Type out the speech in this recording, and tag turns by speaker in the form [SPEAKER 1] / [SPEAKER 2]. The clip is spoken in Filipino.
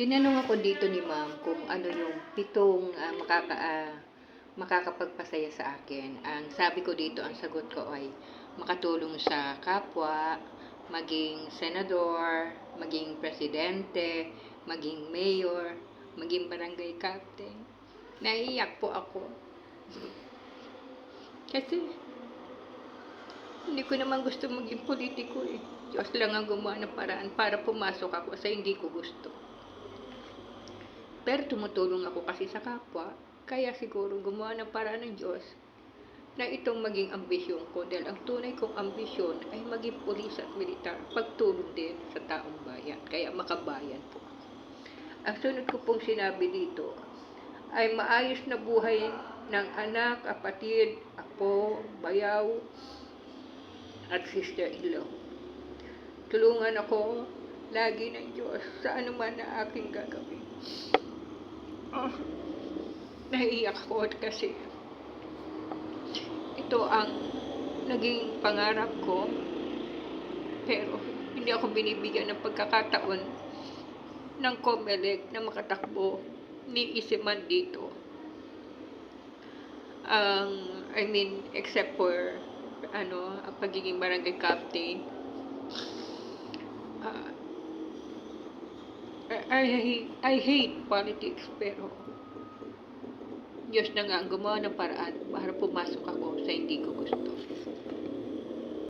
[SPEAKER 1] Tinanong ako dito ni ma'am kung ano yung pitong makakapagpasaya sa akin. Ang sabi ko dito, ang sagot ko ay makatulong sa kapwa, maging senador, maging presidente, maging mayor, maging barangay captain. Naiiyak po ako. Kasi hindi ko naman gusto maging politiko eh. Diyos lang ang gumawa ng paraan para pumasok ako sa hindi ko gusto. Pero tumutulong ako kasi sa kapwa, kaya siguro gumawa ng paraan ng Diyos na itong maging ambisyon ko. Dahil ang tunay kong ambisyon ay maging pulis at militar, pagtulong din sa taong bayan, kaya makabayan po. Ang sunod ko pong sinabi dito ay maayos na buhay ng anak, kapatid, apo, bayaw, at sister-in-law. Tulungan ako lagi ng Diyos sa anuman na aking gagawin. Naiiyak ako kasi ito ang naging pangarap ko, pero hindi ako binibigyan ng pagkakataon ng COMELEC na makatakbo ni Isiman dito. Except for ang pagiging barangay captain. I hate politics, pero Diyos na nga ang gumawa ng paraan para pumasok ako sa hindi ko gusto.